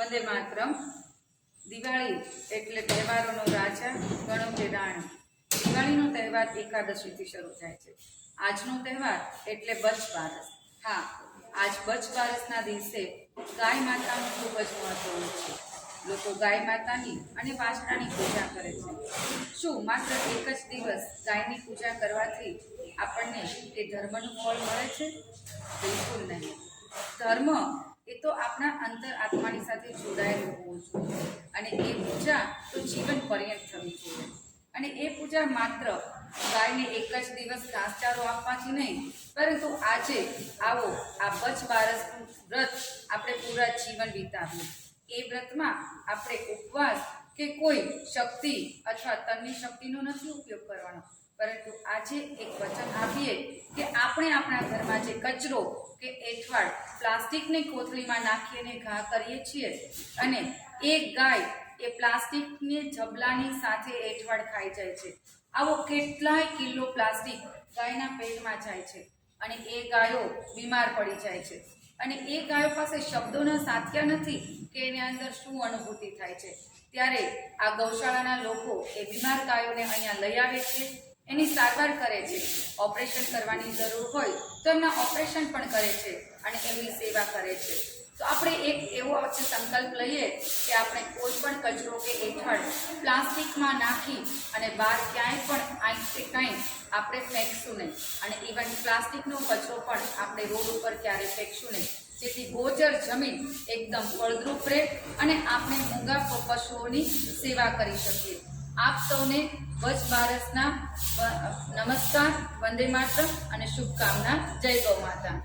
વંદે માતરમ। દિવાળી એટલે તહેવારોનો રાજા, ગણો કે રાણી। દિવાળીનો તહેવાર એકાદશીથી શરૂ થાય છે। આજનો તહેવાર એટલે બચ્ચ બારસ। હા, આજ બચ્ચ બારસના દિવસે ગાય માતાનું ખૂબ જ મહત્વ હોય છે। લોકો ગાય માતાની અને વાછડાની પૂજા કરે છે। શું માત્ર એક જ દિવસ ગાયની પૂજા કરવાથી આપણને એ ધર્મનું ફળ મળે છે? બિલકુલ નહીં। ધર્મ એ તો આપણા અંતર આત્માની સાથે જોડાયેલું હોવું જોઈએ અને એ પૂજા તો જીવન પર્યંત થવી જોઈએ। અને એ પૂજા માત્ર ગાયને એક જ દિવસ ઘાસચારો આપવાથી નહીં, પરંતુ આજે આવો આ બચ્ચ બારસનું વ્રત આપણે પૂરા જીવન વિતાવીએ। એ વ્રતમાં આપણે ઉપવાસ કે કોઈ શક્તિ અથવા તનની શક્તિનો નથી ઉપયોગ કરવાનો, પરંતુ આજે એક વચન આપીએ કે આપણે આપણા ઘરમાં જે કચરો કે એઠવાડ પ્લાસ્ટિકની કોથળીમાં નાખીને ઘા કરીએ છીએ અને એ ગાય એ પ્લાસ્ટિકની ઝબલાની સાથે એઠવાડ ખાઈ જાય છે। આવો કેટલાય કિલો પ્લાસ્ટિક ગાયના પેટમાં જાય છે અને એ ગાયો બીમાર પડી જાય છે અને એ ગાયો પાસે શબ્દોના સાધ્યા નથી કે એની અંદર શું અનુભૂતિ થાય છે। ત્યારે આ ગૌશાળાના લોકો એ બીમાર ગાયોને અહીંયા લઈ આવે છે, એની સારવાર કરે છે, ઓપરેશન કરવાની જરૂર હોય તો એમના ઓપરેશન પણ કરે છે અને એમની સેવા કરે છે। તો આપણે એક એવો સંકલ્પ લઈએ કે આપણે કોઈ પણ કચરો કે એઠવાડ પ્લાસ્ટિકમાં નાખી અને બહાર ક્યાંય પણ આંખે કંઈ આપણે ફેંકશું નહીં અને ઇવન પ્લાસ્ટિકનો કચરો પણ આપણે રોડ ઉપર ક્યારેય ફેંકશું નહીં, જેથી ગોચર જમીન એકદમ ફળદ્રુપ રહે અને આપણે મૂંગા પશુઓની સેવા કરી શકીએ। આપ સૌને બચ્ચ બારસના નમસ્કાર, વંદે માતરમ અને શુભકામના। જય ગૌ માતા।